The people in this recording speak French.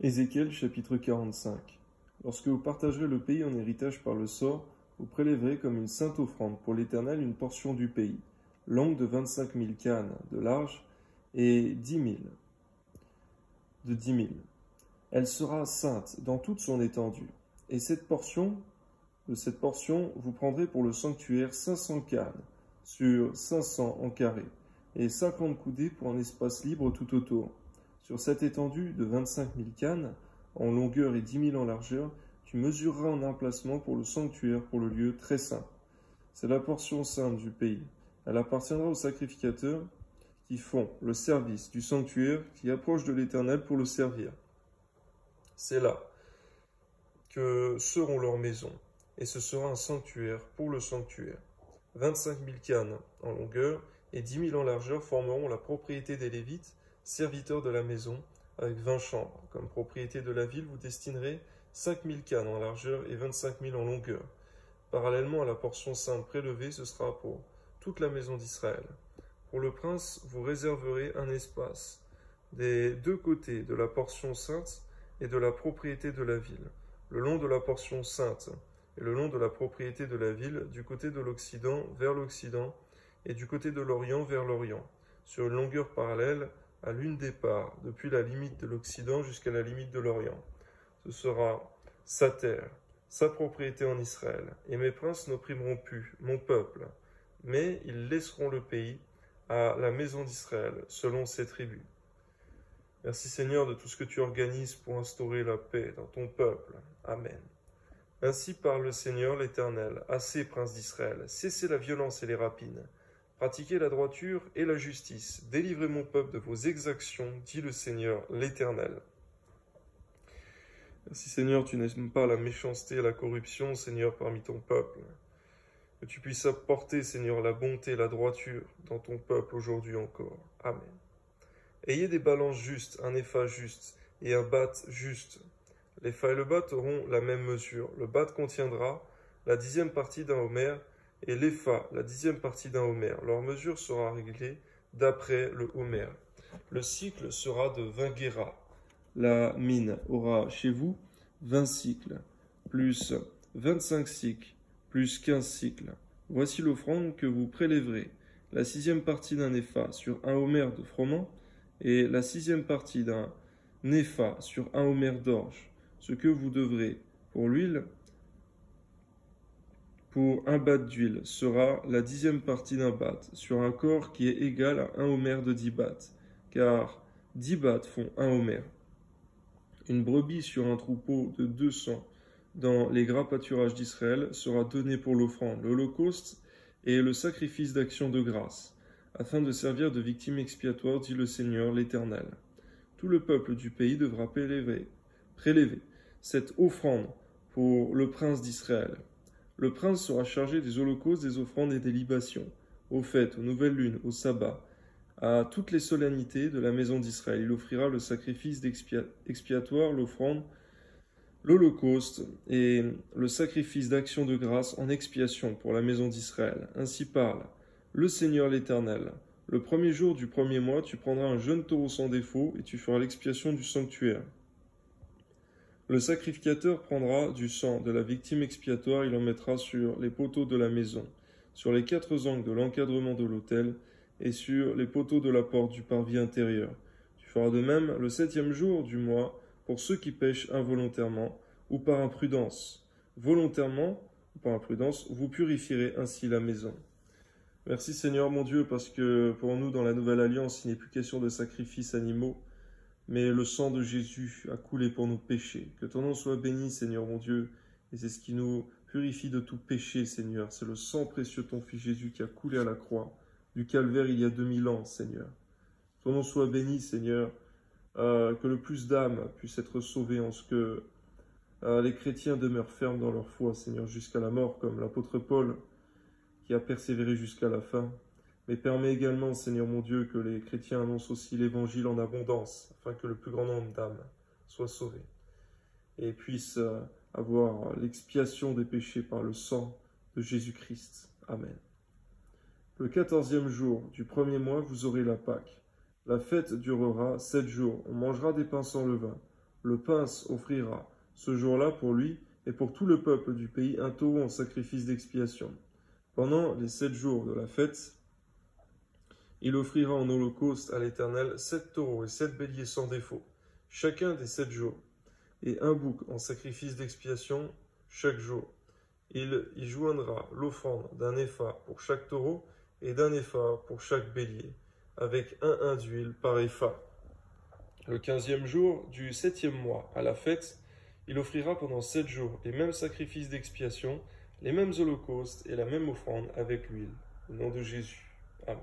Ézéchiel chapitre 45. Lorsque vous partagerez le pays en héritage par le sort, vous prélèverez comme une sainte offrande pour l'Éternel une portion du pays, longue de 25 000 cânes de large et 10 000. Elle sera sainte dans toute son étendue. Et de cette portion, vous prendrez pour le sanctuaire 500 cânes sur 500 en carré, et 50 coudées pour un espace libre tout autour. Sur cette étendue de 25 000 cânes, en longueur et 10 000 en largeur, tu mesureras un emplacement pour le sanctuaire, pour le lieu très saint. C'est la portion sainte du pays. Elle appartiendra aux sacrificateurs qui font le service du sanctuaire, qui approchent de l'Éternel pour le servir. C'est là que seront leurs maisons, et ce sera un sanctuaire pour le sanctuaire. 25 000 cânes en longueur et 10 000 en largeur formeront la propriété des Lévites, serviteurs de la maison, avec 20 chambres. Comme propriété de la ville, vous destinerez 5 000 cânes en largeur et 25 000 en longueur. Parallèlement à la portion sainte prélevée, ce sera pour toute la maison d'Israël. Pour le prince, vous réserverez un espace des deux côtés de la portion sainte et de la propriété de la ville, le long de la portion sainte et le long de la propriété de la ville, du côté de l'Occident vers l'Occident et du côté de l'Orient vers l'Orient, sur une longueur parallèle à l'une des parts, depuis la limite de l'Occident jusqu'à la limite de l'Orient. Ce sera sa terre, sa propriété en Israël, et mes princes n'opprimeront plus mon peuple, mais ils laisseront le pays à la maison d'Israël, selon ses tribus. Merci Seigneur de tout ce que tu organises pour instaurer la paix dans ton peuple. Amen. Ainsi parle le Seigneur l'Éternel, assez princes d'Israël, cessez la violence et les rapines. Pratiquez la droiture et la justice. Délivrez mon peuple de vos exactions, dit le Seigneur, l'Éternel. Merci Seigneur, tu n'aimes pas la méchanceté et la corruption, Seigneur, parmi ton peuple. Que tu puisses apporter, Seigneur, la bonté et la droiture dans ton peuple aujourd'hui encore. Amen. Ayez des balances justes, un épha juste et un bat juste. L'épha et le bat auront la même mesure. Le bat contiendra la 10e partie d'un homère, et l'épha, la 10e partie d'un homère. Leur mesure sera réglée d'après le homère. Le cycle sera de 20 guéras. La mine aura chez vous 20 cycles, plus 25 cycles, plus 15 cycles. Voici l'offrande que vous prélèverez. La 6e partie d'un épha sur un homère de froment, et la 6e partie d'un épha sur un homère d'orge. Ce que vous devrez pour l'huile, pour un bat d'huile, sera la 10e partie d'un bat, sur un corps qui est égal à un homère de 10 bats, car 10 bats font un homère. Une brebis sur un troupeau de 200 dans les gras pâturages d'Israël sera donnée pour l'offrande, l'holocauste et le sacrifice d'action de grâce, afin de servir de victime expiatoire, dit le Seigneur l'Éternel. Tout le peuple du pays devra prélever cette offrande pour le prince d'Israël. Le prince sera chargé des holocaustes, des offrandes et des libations, aux fêtes, aux nouvelles lunes, au sabbat, à toutes les solennités de la maison d'Israël. Il offrira le sacrifice expiatoire, l'offrande, l'holocauste et le sacrifice d'action de grâce en expiation pour la maison d'Israël. Ainsi parle le Seigneur l'Éternel. Le premier jour du premier mois, tu prendras un jeune taureau sans défaut et tu feras l'expiation du sanctuaire. Le sacrificateur prendra du sang de la victime expiatoire, il en mettra sur les poteaux de la maison, sur les 4 angles de l'encadrement de l'autel et sur les poteaux de la porte du parvis intérieur. Tu feras de même le 7e jour du mois pour ceux qui pêchent involontairement ou par imprudence. Volontairement ou par imprudence, vous purifierez ainsi la maison. Merci Seigneur mon Dieu, parce que pour nous dans la Nouvelle Alliance, il n'est plus question de sacrifices animaux, mais le sang de Jésus a coulé pour nos péchés. Que ton nom soit béni, Seigneur mon Dieu, et c'est ce qui nous purifie de tout péché, Seigneur. C'est le sang précieux de ton Fils Jésus qui a coulé à la croix du calvaire il y a 2000 ans, Seigneur. Ton nom soit béni, Seigneur, que le plus d'âmes puissent être sauvées en ce que les chrétiens demeurent fermes dans leur foi, Seigneur, jusqu'à la mort, comme l'apôtre Paul qui a persévéré jusqu'à la fin. Mais permets également, Seigneur mon Dieu, que les chrétiens annoncent aussi l'évangile en abondance, afin que le plus grand nombre d'âmes soient sauvées et puissent avoir l'expiation des péchés par le sang de Jésus-Christ. Amen. Le 14e jour du premier mois, vous aurez la Pâque. La fête durera 7 jours. On mangera des pains sans levain. Le prince offrira ce jour-là pour lui et pour tout le peuple du pays un taureau en sacrifice d'expiation. Pendant les 7 jours de la fête, il offrira en holocauste à l'Éternel 7 taureaux et 7 béliers sans défaut, chacun des 7 jours, et un bouc en sacrifice d'expiation chaque jour. Il y joindra l'offrande d'un épha pour chaque taureau et d'un épha pour chaque bélier, avec un d'huile par épha. Le 15e jour du 7e mois, à la fête, il offrira pendant 7 jours les mêmes sacrifices d'expiation, les mêmes holocaustes et la même offrande avec l'huile. Au nom de Jésus. Amen.